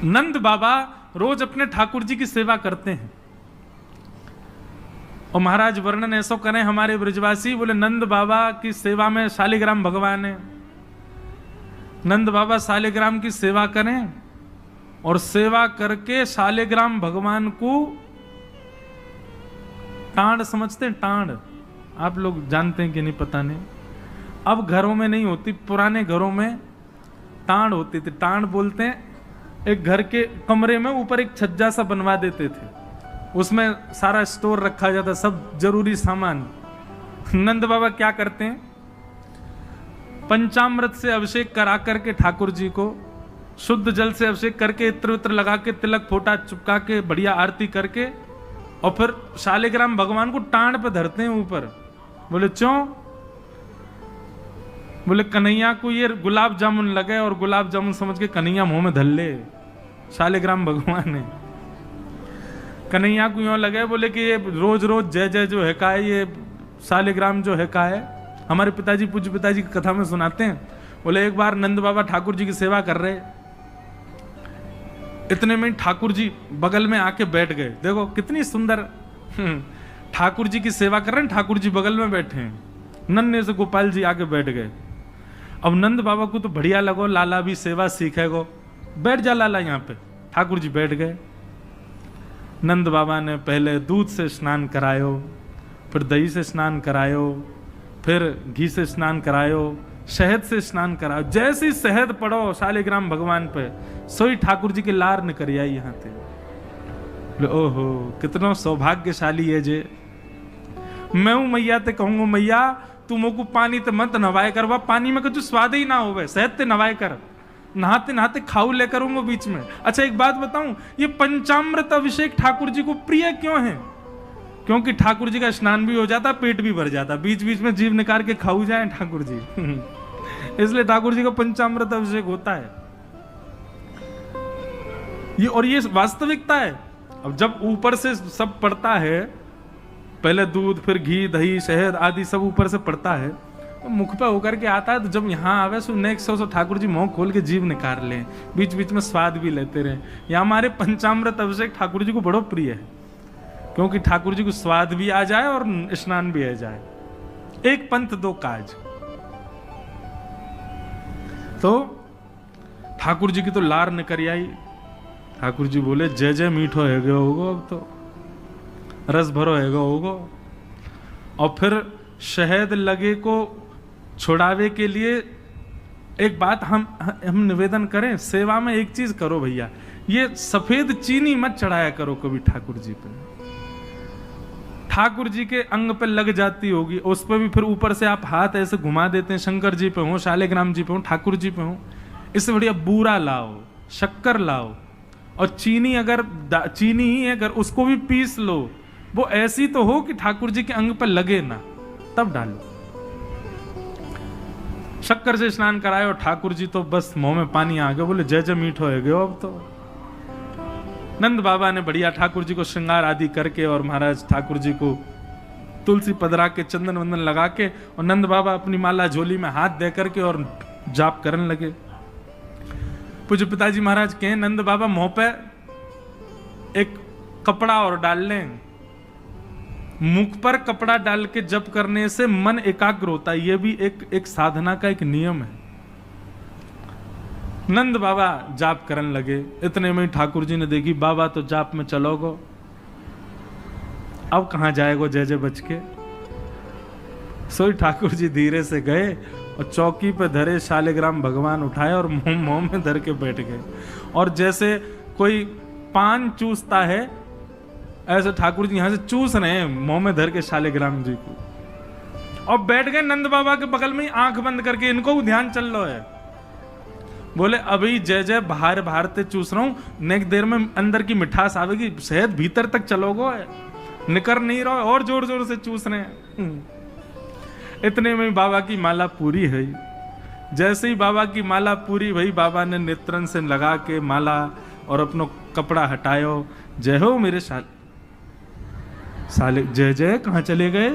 नंद बाबा रोज अपने ठाकुर जी की सेवा करते हैं। और महाराज वर्णन ऐसो करें हमारे ब्रजवासी, बोले नंद बाबा की सेवा में शालिग्राम भगवान है। नंद बाबा शालिग्राम की सेवा करें और सेवा करके शालिग्राम भगवान को टांड समझते हैं। टांड आप लोग जानते हैं कि नहीं पता नहीं, अब घरों में नहीं होती, पुराने घरों में टांड होती थी। टांड बोलते हैं एक घर के कमरे में ऊपर एक छज्जा सा बनवा देते थे, उसमें सारा स्टोर रखा जाता, सब जरूरी सामान। नंद बाबा क्या करते हैं, पंचामृत से अभिषेक करा करके ठाकुर जी को शुद्ध जल से अभिषेक करके इत्र उत्र लगा के तिलक फोटा चुपका के बढ़िया आरती करके और फिर शालिग्राम भगवान को टांड पे धरते हैं ऊपर। बोले क्यों? बोले कन्हैया को ये गुलाब जामुन लगे और गुलाब जामुन समझ के कन्हैया मुंह में धर ले। शालिग्राम भगवान है, कन्हैया को यूं लगे बोले कि ये रोज रोज जय जय जो है का है, ये शालिग्राम जो है का है। हमारे पिताजी पूज्य पिताजी की कथा में सुनाते हैं, बोले एक बार नंद बाबा ठाकुर जी की सेवा कर रहे, इतने में ठाकुर जी बगल में आके बैठ गए। देखो कितनी सुंदर, ठाकुर जी की सेवा कर रहे हैं, ठाकुर जी बगल में बैठे हैं, नन्हे से गोपाल जी आके बैठ गए। अब नंद बाबा को तो बढ़िया लगो, लाला भी सेवा सीखेगो, बैठ जा लाला यहाँ पे। ठाकुर जी बैठ गए। नंद बाबा ने पहले दूध से स्नान करायो, फिर दही से स्नान करायो, फिर घी से स्नान करायो, शहद से स्नान कराओ। जैसे ही शहद पड़ो शालिग्राम भगवान पे, सोई ठाकुर जी की लार निकल आई यहाँ थे। ओहो कितना सौभाग्यशाली है जे। मैं हूं मैया ते कहूंगा मैया तू मोको पानी ते मत नवाए कर, वह पानी में कुछ स्वाद ही ना होवे, शहद ते नवाए कर, नहाते नहाते खाऊ ले करूंगा बीच में। अच्छा एक बात बताऊं, ये पंचामृत अभिषेक ठाकुर जी को प्रिय क्यों है? क्योंकि ठाकुर जी का स्नान भी हो जाता, पेट भी भर जाता, बीच बीच में जीव निकाल के खाऊ जाए ठाकुर जी। इसलिए ठाकुर जी का पंचामृत अभिषेक होता है ये, और ये वास्तविकता है। अब जब ऊपर से सब पड़ता है, पहले दूध फिर घी दही शहद आदि सब ऊपर से पड़ता है, तो मुख पे होकर के आता है, तो जब यहाँ आवे so next so Thakur ji मुंह खोल के जीव निकाल ले, बीच बीच में स्वाद भी लेते रहे। या हमारे पंचामृत अभिषेक ठाकुर जी को बड़ो प्रिय है, क्योंकि ठाकुर जी को स्वाद भी आ जाए और स्नान भी आ जाए, एक पंथ दो काज। तो ठाकुर जी की तो लार निकल आई। ठाकुर जी बोले जय जय मीठो है गयो होगो, अब तो रस भरो है गयो होगो। और फिर शहद लगे को छुड़ावे के लिए एक बात हम निवेदन करें, सेवा में एक चीज करो भैया, ये सफेद चीनी मत चढ़ाया करो कभी ठाकुर जी पे। ठाकुर जी के अंग पे लग जाती होगी, उस पर भी फिर ऊपर से आप हाथ ऐसे घुमा देते हैं, शंकर जी पे हो, शालिग्राम जी पे हो, ठाकुर जी पे हो। इससे बढ़िया बूरा लाओ, शक्कर लाओ, और चीनी अगर चीनी ही अगर उसको भी पीस लो, वो ऐसी तो हो कि ठाकुर जी के अंग पे लगे ना, तब डालो। शक्कर से स्नान कराए और ठाकुर जी तो बस मुंह में पानी आ गया, बोले जय जय मीठो है गयो अब तो। नंद बाबा ने बढ़िया ठाकुर जी को श्रृंगार आदि करके और महाराज ठाकुर जी को तुलसी पधरा के चंदन वंदन लगा के, और नंद बाबा अपनी माला झोली में हाथ दे करके और जाप करने लगे। पूज्य पिताजी महाराज कहें नंद बाबा मुंह पे एक कपड़ा और डाल लें, मुख पर कपड़ा डाल के जप करने से मन एकाग्र होता है, यह भी एक साधना का एक नियम है। नंद बाबा जाप करने लगे, इतने में ठाकुर जी ने देखी बाबा तो जाप में चलोगो, अब कहां जाएगो जय जय बच के। सोई ठाकुर जी धीरे से गए और चौकी पे धरे शालिग्राम भगवान उठाए और मुंह में धर के बैठ गए, और जैसे कोई पान चूसता है ऐसे ठाकुर जी यहां से चूस रहे हैं मुंह में धर के शालिग्राम जी को, और बैठ गए नंद बाबा के बगल में आंख बंद करके। इनको ध्यान चल लो है, बोले अभी जय जय बाहर बाहर ते चूस रहा हूं, नेक देर में अंदर की मिठास आवेगी, शहद भीतर तक चलोगो, निकर नहीं रहो, और जोर जोर से चूस रहे हैं। इतने में बाबा की माला पूरी है। जैसे ही बाबा की माला पूरी भई, बाबा ने नेत्रन से लगा के माला और अपनो कपड़ा हटायो। जय हो मेरे साले जय जय कहाँ चले गए?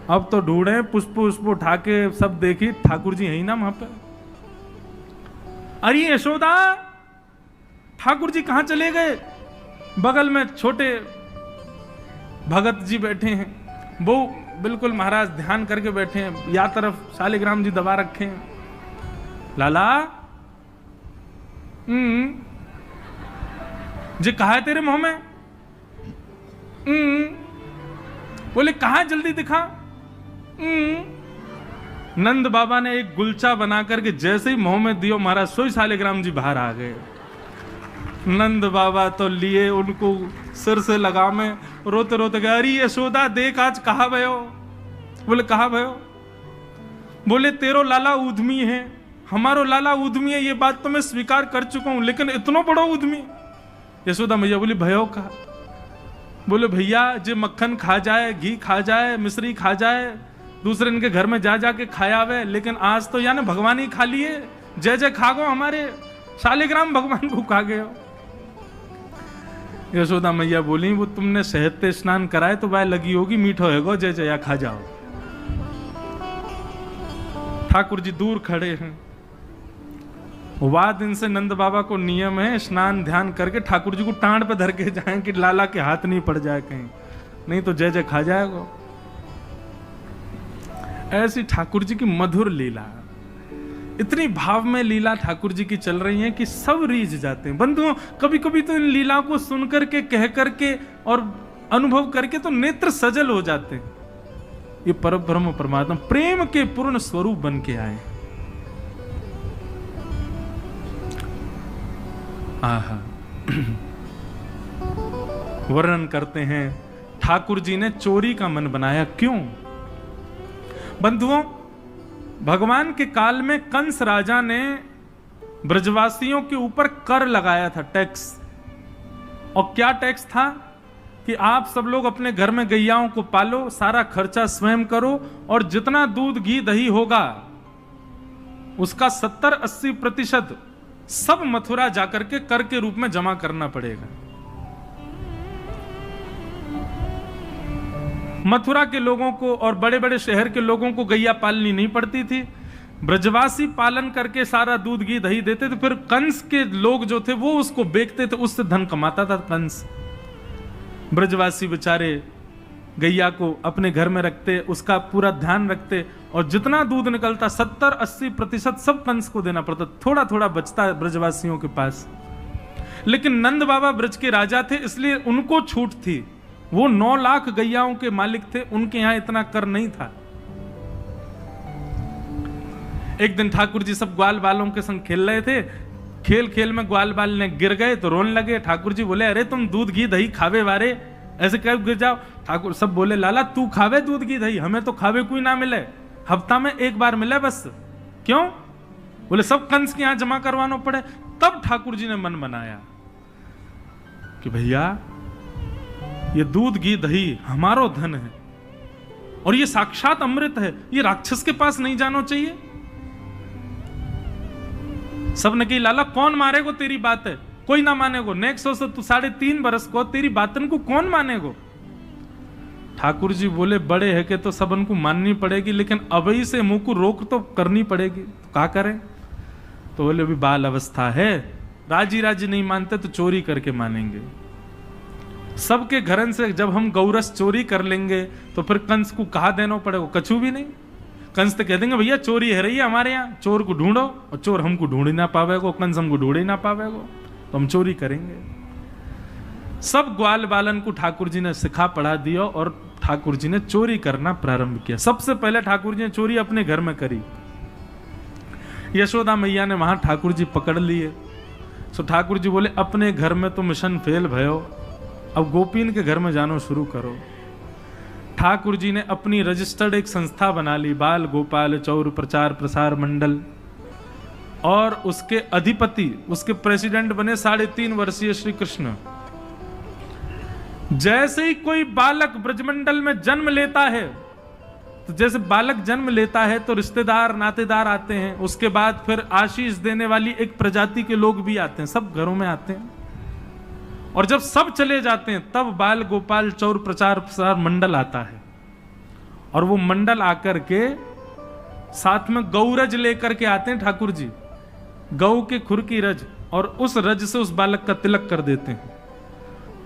अब तो ढूंढे, पुष्प पुष्प उठा के सब देखी, ठाकुर जी है ही ना वहां पे। अरे यशोदा, ठाकुर जी कहां चले गए? बगल में छोटे भगत जी बैठे हैं, वो बिल्कुल महाराज ध्यान करके बैठे हैं, या तरफ शालिग्राम जी दबा रखे हैं। लाला जी कहा है तेरे मुंह में? बोले कहा, जल्दी दिखा। नंद बाबा ने एक गुलचा बना करके जैसे ही मुंह में दियो, महाराज सोई शालिग्राम जी बाहर आ गए। नंद बाबा तो लिए उनको सिर से लगा में, रोते रोते गए, अरे यशोदा देख आज कहा भयो? बोले कहा भयो? बोले तेरो लाला उद्यमी है, हमारो लाला उद्यमी है, ये बात तो मैं स्वीकार कर चुका हूं, लेकिन इतना बड़ा उद्यमी? यशोदा मैया बोली भयो का? बोले भैया जे मक्खन खा जाए, घी खा जाए, मिश्री खा जाए, दूसरे इनके घर में जा जाके खाया वे, लेकिन आज तो यानी भगवान ही खा लिए, जय जय खा गो, हमारे शालिग्राम भगवान को खा गए। यशोदा मैया बोली वो तुमने शहद से स्नान कराए तो वह लगी होगी, मीठो है जय जया खा जाओ। ठाकुर जी दूर खड़े हैं। वाद दिन से नंद बाबा को नियम है स्नान ध्यान करके ठाकुर जी को टांड पे धर के जाएं कि लाला के हाथ नहीं पड़ जाए कहीं, नहीं तो जय जय खा जाएगा। ऐसी ठाकुर जी की मधुर लीला, इतनी भाव में लीला ठाकुर जी की चल रही है कि सब रीझ जाते हैं। बंधुओं कभी कभी तो इन लीला को सुन करके, कह करके और अनुभव करके तो नेत्र सजल हो जाते हैं। ये परब्रह्म परमात्मा प्रेम के पूर्ण स्वरूप बन के आए। आहा वर्णन करते हैं ठाकुर जी ने चोरी का मन बनाया। क्यों? बंधुओं भगवान के काल में कंस राजा ने ब्रजवासियों के ऊपर कर लगाया था, टैक्स। और क्या टैक्स था कि आप सब लोग अपने घर में गैयाओं को पालो, सारा खर्चा स्वयं करो, और जितना दूध घी दही होगा उसका 70-80% सब मथुरा जाकर के कर के रूप में जमा करना पड़ेगा। मथुरा के लोगों को और बड़े बड़े शहर के लोगों को गैया पालनी नहीं पड़ती थी, ब्रजवासी पालन करके सारा दूध घी दही देते थे। फिर कंस के लोग जो थे वो उसको बेचते थे, उससे धन कमाता था कंस। ब्रजवासी बेचारे गैया को अपने घर में रखते, उसका पूरा ध्यान रखते, और जितना दूध निकलता 70-80% सब कंस को देना पड़ता, थोड़ा थोड़ा बचता ब्रजवासियों के पास। लेकिन नंद बाबा ब्रज के राजा थे इसलिए उनको छूट थी, वो 9 लाख गैयाओं के मालिक थे, उनके यहां इतना कर नहीं था। एक दिन ठाकुर जी सब ग्वाल बालों के संग खेल रहे थे, खेल खेल में ग्वाल बाल ने गिर गए तो रोने लगे। ठाकुर जी बोले अरे तुम दूध घी दही खावे वारे, ऐसे कब गिर जाओ? ठाकुर सब बोले लाला तू खावे दूध घी दही, हमें तो खावे कोई ना मिले, हफ्ता में एक बार मिले बस। क्यों? बोले सब कंस के यहां जमा करवाना पड़े। तब ठाकुर जी ने मन बनाया कि भैया ये दूध घी दही हमारो धन है और ये साक्षात अमृत है, ये राक्षस के पास नहीं जाना चाहिए। सब ने कही लाला कौन मारेगो, तेरी बात है कोई ना मानेगो, नेक्स्ट हो तू 3.5 बरस को तेरी बातन को कौन मानेगो। ठाकुर जी बोले बड़े है कि तो सबन को माननी पड़ेगी, लेकिन अभी से मुंह को रोक तो करनी पड़ेगी, तो क्या करें? तो बोले अभी बाल अवस्था है, राजी राजी नहीं मानते तो चोरी करके मानेंगे। सबके घरन से जब हम गौरस चोरी कर लेंगे तो फिर कंस को कहा देना पड़ेगा, कछु भी नहीं। कंस तो कह देंगे भैया चोरी है रही है हमारे यहाँ, चोर को ढूंढो, और चोर हमको ढूंढ ही ना पावेगो, कंस हमको ढूंढ ही ना पावेगो, तो हम चोरी करेंगे। सब ग्वाल बालन को ठाकुर जी ने सिखा पढ़ा दिया और ठाकुर जी ने चोरी करना प्रारंभ किया। सबसे पहले ठाकुर जी ने चोरी अपने घर में करी। यशोदा मैया ने वहां ठाकुर जी पकड़ लिए। सो ठाकुर जी बोले अपने घर में तो मिशन फेल भयो, अब गोपीन के घर में जानो शुरू करो। ठाकुर जी ने अपनी रजिस्टर्ड एक संस्था बना ली, बाल गोपाल चौर प्रचार प्रसार मंडल, और उसके अधिपति उसके प्रेसिडेंट बने 3.5 वर्षीय श्री कृष्ण। जैसे ही कोई बालक ब्रजमंडल में जन्म लेता है, तो जैसे बालक जन्म लेता है तो रिश्तेदार नातेदार आते हैं, उसके बाद फिर आशीष देने वाली एक प्रजाति के लोग भी आते हैं, सब घरों में आते हैं। और जब सब चले जाते हैं तब बाल गोपाल चौर प्रचार प्रसार मंडल आता है, और वो मंडल आकर के साथ में गौरज लेकर के आते हैं ठाकुर जी, गौ के खुर की रज, और उस रज से उस बालक का तिलक कर देते हैं।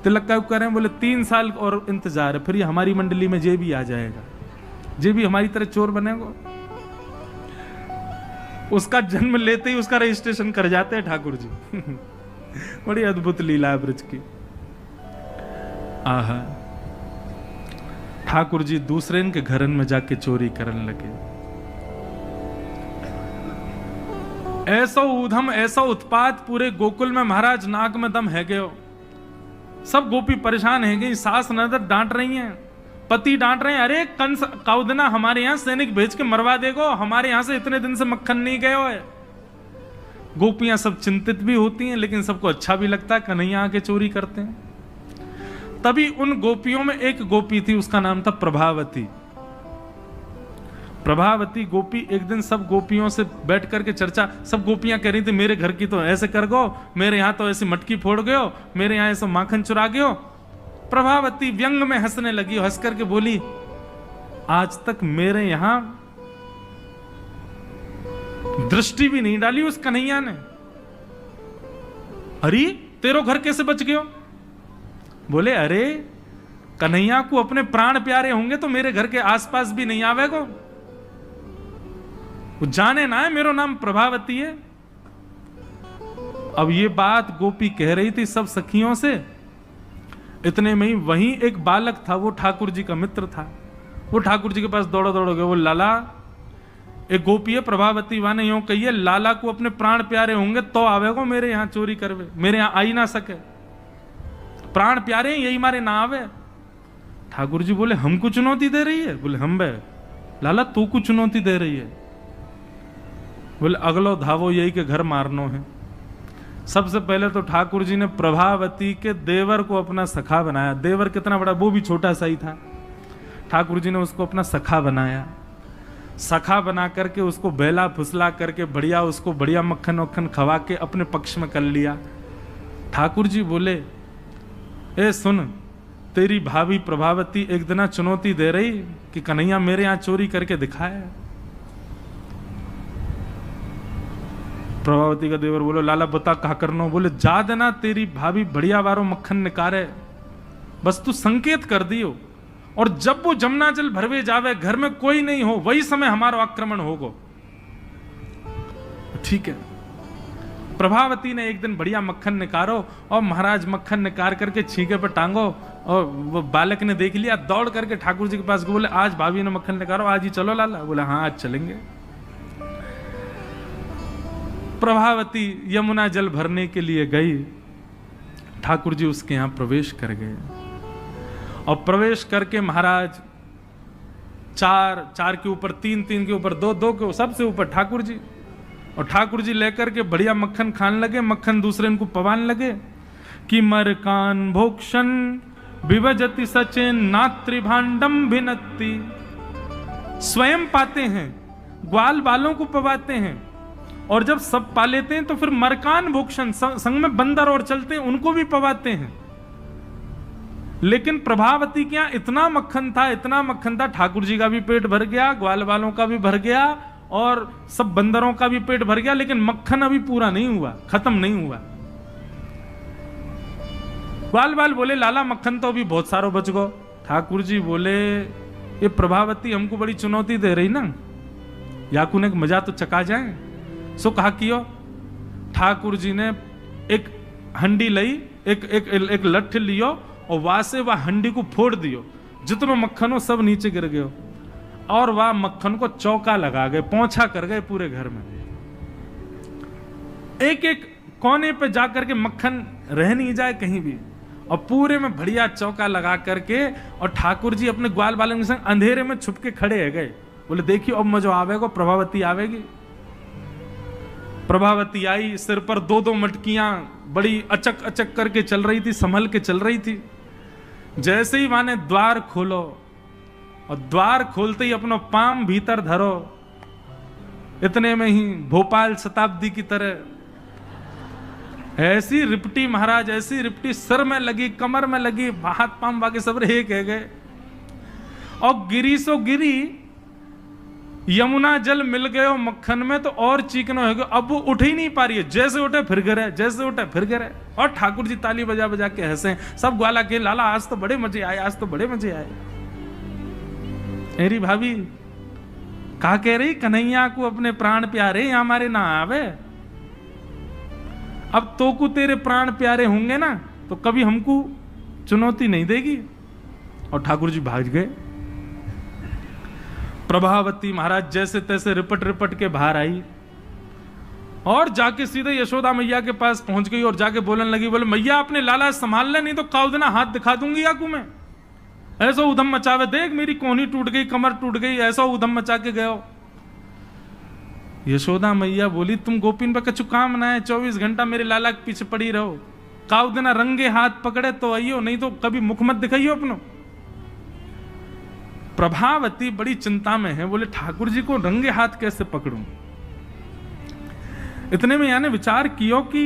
तिलक का कर रहे हैं, बोले 3 साल और इंतजार है, फिर ये हमारी मंडली में जे भी आ जाएगा, जे भी हमारी तरह चोर बनेगा। उसका जन्म लेते ही उसका रजिस्ट्रेशन कर जाते हैं ठाकुर जी। बड़ी अद्भुत लीला है ब्रज की। आहा, ठाकुर जी दूसरे के घरन में जाके चोरी करने लगे। ऐसा ऊधम, ऐसा उत्पात पूरे गोकुल में, महाराज नाक में दम है गयो। सब गोपी परेशान है गई, सास ननद डांट रही हैं, पति डांट रहे हैं, अरे कंस कौदना हमारे यहां सैनिक भेज के मरवा देगो, हमारे यहां से इतने दिन से मक्खन नहीं गयो है। गोपियां सब चिंतित भी होती हैं, लेकिन सबको अच्छा भी लगता है, कन्हैया आके चोरी करते हैं। तभी उन गोपियों में एक गोपी थी, उसका नाम था प्रभावती। प्रभावती गोपी एक दिन सब गोपियों से बैठ करके चर्चा, सब गोपियां कह रही थी मेरे घर की तो ऐसे कर गो, मेरे यहां तो ऐसी मटकी फोड़ गयो, मेरे यहां ऐसा माखन चुरा गयो। प्रभावती व्यंग में हंसने लगी, हंस करके बोली आज तक मेरे यहां दृष्टि भी नहीं डाली उस कन्हैया ने। अरे तेरो घर कैसे बच गयो? बोले अरे कन्हैया को अपने प्राण प्यारे होंगे तो मेरे घर के आसपास भी नहीं आवेगो, वो जाने ना है मेरो नाम प्रभावती है। अब ये बात गोपी कह रही थी सब सखियों से, इतने में ही वहीं एक बालक था, वो ठाकुर जी का मित्र था। वो ठाकुर जी के पास दौड़ा दौड़ गया, वो लाला, एक गोपी है प्रभावती वाने यूं कहिए लाला को अपने प्राण प्यारे होंगे तो आवेगो मेरे यहां चोरी करवे, मेरे यहां आ ही ना सके, प्राण प्यारे हैं यही मारे ना आवे। ठाकुर जी बोले हमको चुनौती दे रही है? बोले हम बे लाला तू को चुनौती दे रही है। बोले अगलो धावो यही के घर मारनो है। सबसे पहले तो ठाकुर जी ने प्रभावती के देवर को अपना सखा बनाया। देवर कितना बड़ा, वो भी छोटा सा ही था। ठाकुर जी ने उसको अपना सखा बनाया। सखा बना करके उसको बेला फुसला करके बढ़िया उसको बढ़िया मक्खन वक्खन खवा के अपने पक्ष में कर लिया। ठाकुर जी बोले ए सुन, तेरी भाभी प्रभावती एक दिन चुनौती दे रही कि कन्हैया मेरे यहां चोरी करके दिखाए। प्रभावती का देवर बोलो लाला बता कहा करनो? बोले जा देना तेरी भाभी बढ़िया वारो मक्खन निकारे, बस तू संकेत कर दियो, और जब वो जमुना जल भरवे जावे घर में कोई नहीं हो वही समय हमारा आक्रमण होगो। ठीक है। प्रभावती ने एक दिन बढ़िया मक्खन निकारो और महाराज मक्खन निकाल करके छींके पर टांगो, और वो बालक ने देख लिया, दौड़ करके ठाकुर जी के पास बोले आज भाभी ने मक्खन निकालो, आज ही चलो लाला। बोले हाँ आज चलेंगे। प्रभावती यमुना जल भरने के लिए गई। ठाकुर जी उसके यहां प्रवेश कर गए, और प्रवेश करके महाराज 4 के ऊपर 3 के ऊपर 2 के सबसे ऊपर ठाकुर जी, और ठाकुर जी लेकर के बढ़िया मक्खन खाने लगे। मक्खन दूसरे इनको पवान लगे कि मरकान भोक्षण विभजति सचेन नात्रिभांडम भिन्नति। स्वयं पाते हैं, ग्वाल बालों को पवाते हैं, और जब सब पा लेते हैं तो फिर मरकान भोक्षण संग में बंदर और चलते हैं उनको भी पवाते हैं। लेकिन प्रभावती के यहां इतना मक्खन था, ठाकुर जी का भी पेट भर गया, ग्वाल बालों का भी भर गया, और सब बंदरों का भी पेट भर गया, लेकिन मक्खन अभी पूरा नहीं हुआ, खत्म नहीं हुआ। ग्वाल बाल बोले लाला मक्खन तो अभी बहुत सारो बच गो। ठाकुर जी बोले ये प्रभावती हमको बड़ी चुनौती दे रही ना, याकू ने मजा तो चका जाए। सो कहा कियो। ठाकुर जी ने एक हंडी लई, एक लठ लियो, और वहां से वह हंडी को फोड़ दियो, जितना मक्खन हो सब नीचे गिर गयो, और वह मक्खन को चौका लगा गए, पोंछा कर गए पूरे घर में। एक कोने पे जाकर के मक्खन रह नहीं जाए कहीं भी, और पूरे में बढ़िया चौका लगा करके, और ठाकुर जी अपने ग्वाल बालों के संग अंधेरे में छुप के खड़े है गए। बोले देखियो अब मजो आवेगा, प्रभावती आवेगी। प्रभावती आई, सिर पर 2 मटकियां बड़ी अचक अचक करके चल रही थी, संभल के चल रही थी। जैसे ही माने द्वार खोलो, और द्वार खोलते ही अपना पाम भीतर धरो, इतने में ही भोपाल शताब्दी की तरह ऐसी रिपटी महाराज, ऐसी रिपटी सिर में लगी, कमर में लगी, हाथ पाम बाकी सब रहे कह गए, और गिरी सो गिरी यमुना जल मिल गयो मक्खन में तो और चिकना हो गया। अब वो उठ ही नहीं पा रही है, जैसे उठे फिर गिरे, जैसे उठे फिर गिरे। और ठाकुर जी ताली बजा बजा के हंसे, सब ग्वाला के लाला आज तो बड़े मजे आए, आज तो बड़े मजे आए। मेरी भाभी कहा कह रही, कन्हैया को अपने प्राण प्यारे यहाँ हमारे ना आवे। अब तो को तेरे प्राण प्यारे होंगे ना तो कभी हमको चुनौती नहीं देगी। और ठाकुर जी भाग गए। प्रभावती महाराज जैसे तैसे रिपट रिपट के बाहर आई और जाके सीधे यशोदा मैया के पास पहुंच गई और जाके बोलने लगी, बोले मैया अपने लाला संभाल ले, नहीं तो काउदना हाथ दिखा दूंगी याकू में। ऐसा उधम मचावे, देख मेरी कोहनी टूट गई, कमर टूट गई, ऐसा उधम मचा के गयो। यशोदा मैया बोली, तुम गोपिन पे कछु काम ना है, 24 घंटा मेरे लाला के पीछे पड़ी रहो। काउदना रंगे हाथ पकड़े तो आइयो, नहीं तो कभी मुख मत दिखाइयो अपनो। प्रभावती बड़ी चिंता में है, बोले ठाकुर जी को रंगे हाथ कैसे पकड़ूं। इतने में यानी विचार कियो कि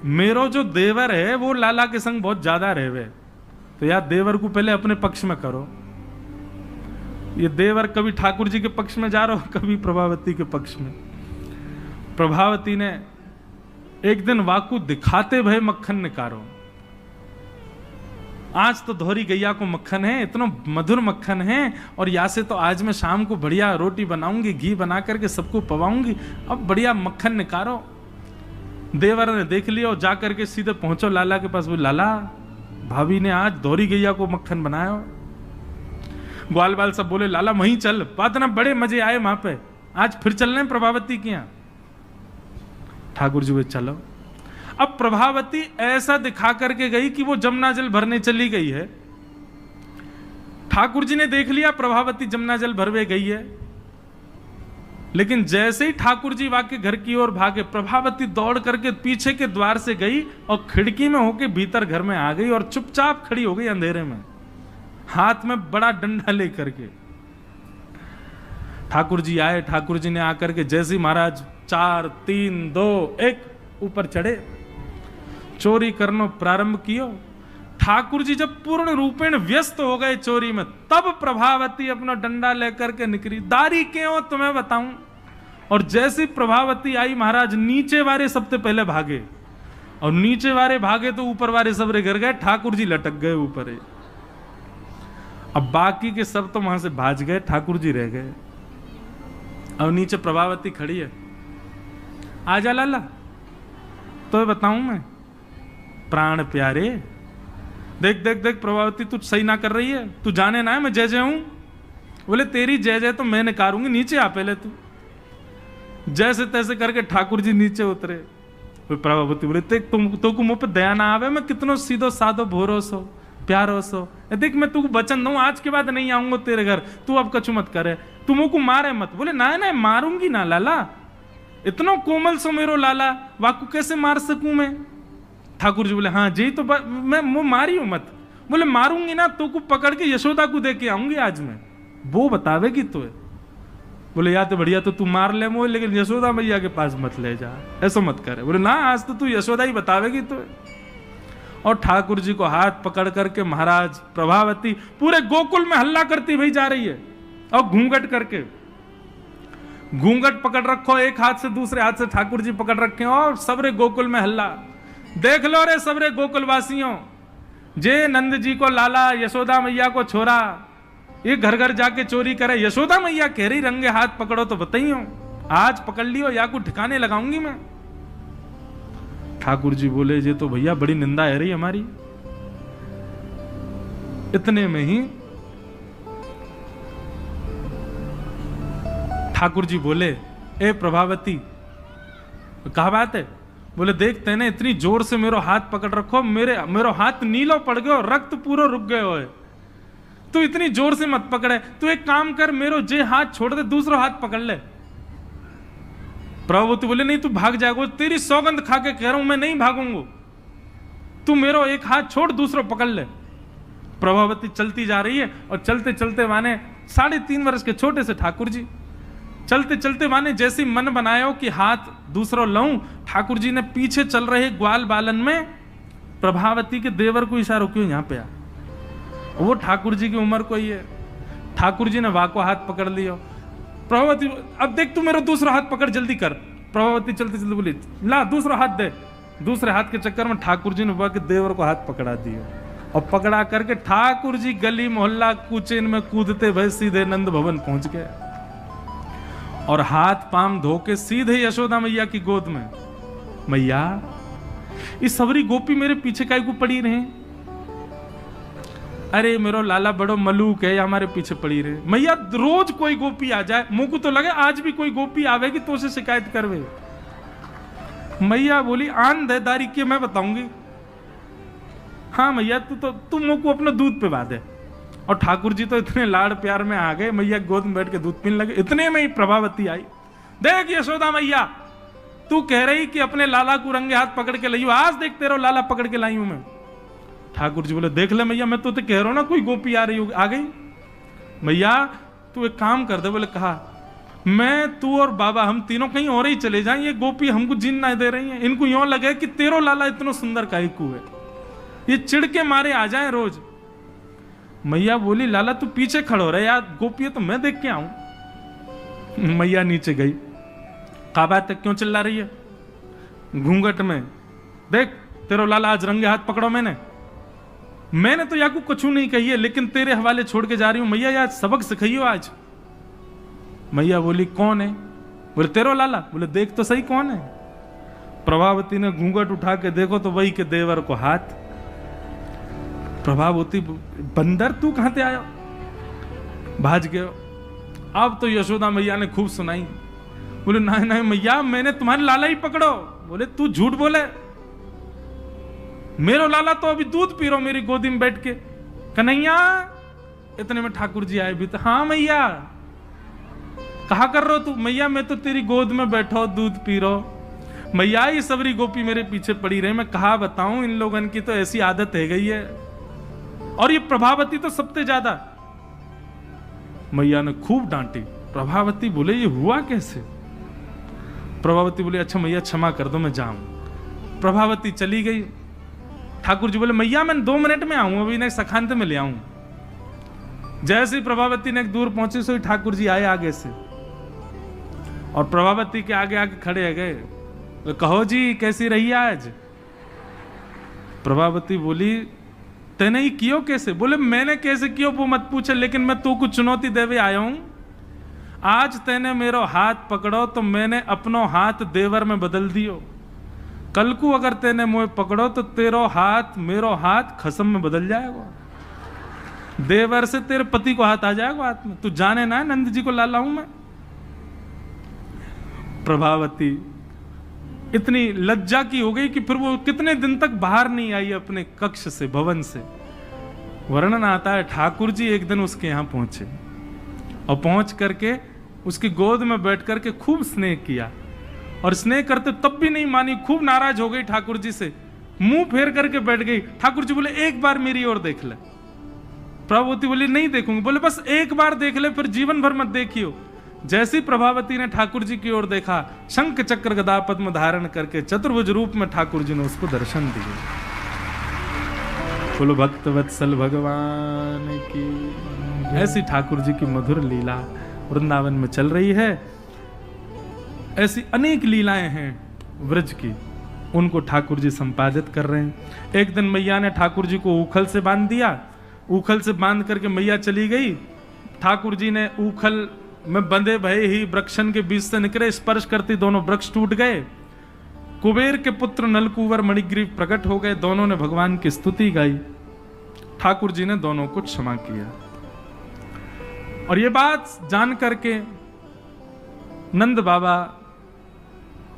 मेरो जो देवर है वो लाला के संग बहुत ज्यादा रहवे, तो यार देवर को पहले अपने पक्ष में करो। ये देवर कभी ठाकुर जी के पक्ष में जा रहा हो, कभी प्रभावती के पक्ष में। प्रभावती ने एक दिन वाकु दिखाते भय मक्खन निकारो, आज तो धोरी गैया को मक्खन है, इतना मधुर मक्खन है, और यहाँ से तो आज मैं शाम को बढ़िया रोटी बनाऊंगी, घी बना करके सबको पवाऊंगी, अब बढ़िया मक्खन निकारो। देवर ने देख लिया और जाकर के सीधे पहुंचो लाला के पास, बोले लाला भाभी ने आज धोरी गैया को मक्खन बनाया। ग्वाल बाल सब बोले लाला वहीं चल, बात ना बड़े मजे आए वहां पे, आज फिर चल रहे प्रभावती के यहाँ। ठाकुर जी बोले चलो। अब प्रभावती ऐसा दिखा करके गई कि वो जमुना जल भरने चली गई है। ठाकुर जी ने देख लिया प्रभावती जमुना जल भरवे गई है, लेकिन जैसे ही ठाकुर जी वाके घर की ओर भागे, प्रभावती दौड़ करके पीछे के द्वार से गई और खिड़की में होके भीतर घर में आ गई और चुपचाप खड़ी हो गई अंधेरे में, हाथ में बड़ा डंडा लेकर के। ठाकुर जी आए, ठाकुर जी ने आकर के जैसे महाराज 4 3 2 1 ऊपर चढ़े, चोरी करना प्रारंभ कियो। ठाकुर जी जब पूर्ण रूपेण व्यस्त हो गए चोरी में, तब प्रभावती अपना डंडा लेकर के निकली। दारी क्यों तुम्हें बताऊं। और जैसे प्रभावती आई महाराज नीचे वाले सबसे पहले भागे, और नीचे वाले भागे तो ऊपर वाले सब गिर गए, ठाकुर जी लटक गए ऊपर। अब बाकी के सब तो वहां से भाज गए, ठाकुर जी रह गए। अब नीचे प्रभावती खड़ी है, आजा लाला तो बताऊं मैं, प्राण प्यारे देख देख देख प्रभावती तू सही ना कर रही है, तू जाने ना है मैं जय जय हूं। बोले तेरी जय जय तो मैं नकारूंगी, नीचे आ पहले तू। जैसे तैसे करके ठाकुर जी नीचे उतरे। प्रभावती बोले देख तुम तो को मुंह पे दया ना आवे, मैं कितनो सीधो साधो भोरो सो प्यारो सो, देख मैं तू वचन दूं आज के बाद नहीं आऊंगा तेरे घर, तू अब कछु मत करे, तू मुंह को मारे मत। बोले ना ना मारूंगी ना लाला, इतना कोमल सो मेरो लाला, वाकू कैसे मार सकूं मैं। ठाकुर जी बोले हाँ जी तो मैं मारी हूं मत। बोले मारूंगी ना तो को पकड़ के यशोदा को दे के आऊंगी आज मैं, वो बतावेगी तो। बोले या तो बढ़िया तो तू मार ले मोह, लेकिन यशोदा मैया के पास मत ले जा, ऐसा मत करे। बोले ना आज तो तू यशोदा ही बतावेगी तो। और ठाकुर जी को हाथ पकड़ करके महाराज प्रभावती पूरे गोकुल में हल्ला करती भाई जा रही है, और घूंघट करके, घूंघट पकड़ रखो एक हाथ से, दूसरे हाथ से ठाकुर जी पकड़ रखे, और सबरे गोकुल में हल्ला। देख लो रे सबरे गोकुल वासियों, जे नंद जी को लाला, यशोदा मैया को छोरा, ये घर घर जाके चोरी करे। यशोदा मैया कह रही रंगे हाथ पकड़ो तो बताइयो, आज पकड़ लियो या को ठिकाने लगाऊंगी मैं। ठाकुर जी बोले ये तो भैया बड़ी निंदा है रही हमारी। इतने में ही ठाकुर जी बोले ए प्रभावती कहा बात है। बोले देखते ना इतनी जोर से मेरो हाथ पकड़ रखो, मेरो हाथ नीलो पड़ गयो, रक्त पूरा रुक गयो है, तू इतनी जोर से मत पकड़े, तू एक काम कर मेरो जे हाथ छोड़ दे दूसरा हाथ पकड़ ले। प्रभुवती बोले नहीं तू भाग जाएगा, तेरी सौगंध खा के कह रहा हूं मैं नहीं भागूंगा, तू मेरो एक हाथ छोड़ दूसरा पकड़ ले। प्रभावती चलती जा रही है और चलते चलते माने 3.5 वर्ष के छोटे से ठाकुर जी चलते चलते माने जैसे मन बनायो कि हाथ दूसरा लाऊं, ठाकुर जी ने पीछे चल रहे ग्वाल बालन में प्रभावती के देवर को इशारा क्यों यहां पे आ, वो ठाकुर जी की उम्र को ही है। ठाकुर जी ने वाको हाथ पकड़ लियो, प्रभावती अब देख तू मेरा दूसरा हाथ पकड़, जल्दी कर। प्रभावती चलते चलते बोली ला दूसरा हाथ दे। दूसरे हाथ के चक्कर में ठाकुर जी ने बुआ के देवर को हाथ पकड़ा दिया और पकड़ा करके ठाकुर जी गली मोहल्ला कूचेन में कूदते भय सीधे नंद भवन पहुंच गए और हाथ पाम धो के सीधे यशोदा मैया की गोद में, मैया इस सबरी गोपी मेरे पीछे काहे को पड़ी रहे? अरे मेरो लाला बड़ो मलूक है, हमारे पीछे पड़ी रहे। मैया रोज कोई गोपी आ जाए, मुंह को तो लगे आज भी कोई गोपी आवेगी तो उसे शिकायत करवे। मैया बोली आन देदारी के मैं बताऊंगी। हाँ मैया तू मुंह को अपना दूध पिला दे। और ठाकुर जी तो इतने लाड़ प्यार में आ गए, मैया गोद में बैठ के दूध पीने लगे। इतने में ही प्रभावती आई, देख यशोदा मैया तू कह रही कि अपने लाला को रंगे हाथ पकड़ के लाई, आज देख तेरा लाला पकड़ के लाई हूं मैं। ठाकुर जी बोले देख ले मैया मैं तो कह रहा हूं ना कोई गोपी आ रही होगी, आ गई। मैया तू एक काम कर दे। बोले कहा मैं तू और बाबा हम तीनों कहीं और ही चले जाएं, ये गोपी हमको जीन ना दे रही है। इनको यूं लगे कि तेरो लाला इतना सुंदर काईकू है, ये चिढ़ के मारे आ जाए रोज। मैया बोली लाला तू पीछे खड़ो रहे यार, गोपी है तो मैं देख के आऊं। मैया नीचे गई, का बात है क्यों चिल्ला रही है? घूंघट में देख तेरो लाला आज रंगे हाथ पकड़ो। मैंने तो याकू कुछ नहीं कही है, लेकिन तेरे हवाले छोड़ के जा रही हूं। मैया यार सबक सिखाइयो आज। मैया बोली कौन है? बोले तेरो लाला। बोले देख तो सही कौन है। प्रभावती ने घूंघट उठा के देखो तो वही के देवर को हाथ। प्रभावती बंदर तू कहां से आया? भाज गयो। अब तो यशोदा मैया ने खूब सुनाई। बोले नहीं नहीं मैया मैंने तुम्हारे लाला ही पकड़ो। बोले तू झूठ बोले, मेरो लाला तो अभी दूध पी रहा मेरी गोदी में बैठ के। कन्हैया इतने में ठाकुर जी आए भी तो, हाँ मैया कहा कर रहे हो तू? मैया मैं तो तेरी गोद में बैठो दूध पी रहा। मैया ये सबरी गोपी मेरे पीछे पड़ी रहे, मैं कहा बताऊं इन लोगन की तो ऐसी आदत है गई है, और ये प्रभावती तो सबसे ज्यादा। मैया ने खूब डांटी। प्रभावती बोले ये हुआ कैसे? प्रभावती बोले अच्छा मैया क्षमा कर दो मैं जाऊं। प्रभावती चली गई। ठाकुर जी बोले मैया मैं 2 मिनट में आऊं, अभी इन्हें सखांत में ले आऊं। जैसे ही प्रभावती ने दूर पहुंची सो ठाकुर जी आए आगे से और प्रभावती के आगे आगे खड़े हो गए। तो कहो जी कैसी रही आज? प्रभावती बोली तेने ही कियो कैसे? बोले मैंने कैसे कियो वो मत पूछे, लेकिन मैं तू को चुनौती देवे आया हूं। आज तेने मेरो हाथ पकड़ो तो मैंने अपनो हाथ देवर में बदल दियो। कल को अगर तेने मुझे पकड़ो तो तेरो हाथ मेरो हाथ खसम में बदल जाएगा, देवर से तेरे पति को हाथ आ जाएगा हाथ में। तू जाने ना नंद जी को लाला हूं मैं। प्रभावती इतनी लज्जा की हो गई कि फिर वो कितने दिन तक बाहर नहीं आई अपने कक्ष से, भवन से। वर्णन आता है ठाकुर जी एक दिन उसके यहां पहुंचे और पहुंच करके उसकी गोद में बैठ करके खूब स्नेह किया, और स्नेह करते तब भी नहीं मानी, खूब नाराज हो गई ठाकुर जी से, मुंह फेर करके बैठ गई। ठाकुर जी बोले एक बार मेरी ओर देख ले। प्रभावती बोली नहीं देखूंगी। बोले बस एक बार देख ले, फिर जीवन भर मत देखियो। जैसी प्रभावती ने ठाकुर जी की ओर देखा, शंख चक्र गदा पद्म धारण करके चतुर्भुज रूप में ठाकुर जी ने उसको दर्शन दिए। बोलो भक्त वत्सल भगवान की। ऐसी ठाकुर जी की मधुर लीला वृंदावन में चल रही है। ऐसी अनेक लीलाएं हैं व्रज की, उनको ठाकुर जी संपादित कर रहे हैं। एक दिन मैया ने ठाकुर जी को ऊखल से बांध दिया। ऊखल से बांध करके मैया चली गई। ठाकुर जी ने ऊखल में बंधे भये ही वृक्षन के बीच से निकले, स्पर्श करती दोनों वृक्ष टूट गए। कुबेर के पुत्र नलकुवर मणिग्रीव प्रकट हो गए। दोनों ने भगवान की स्तुति गाई। ठाकुर जी ने दोनों को क्षमा किया। और ये बात जान करके नंद बाबा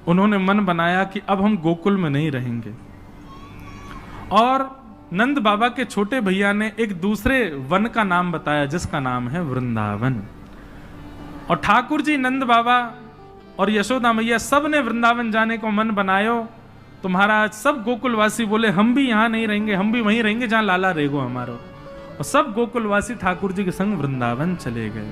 उन्होंने मन बनाया कि अब हम गोकुल में नहीं रहेंगे, और नंद बाबा के छोटे भैया ने एक दूसरे वन का नाम बताया जिसका नाम है वृंदावन। और ठाकुर जी, नंद बाबा और यशोदा मैया सब ने वृंदावन जाने को मन बनायो। तो महाराज सब गोकुलवासी बोले हम भी यहां नहीं रहेंगे, हम भी वहीं रहेंगे जहां लाला रहेगो हमारो। और सब गोकुलवासी ठाकुर जी के संग वृंदावन चले गए।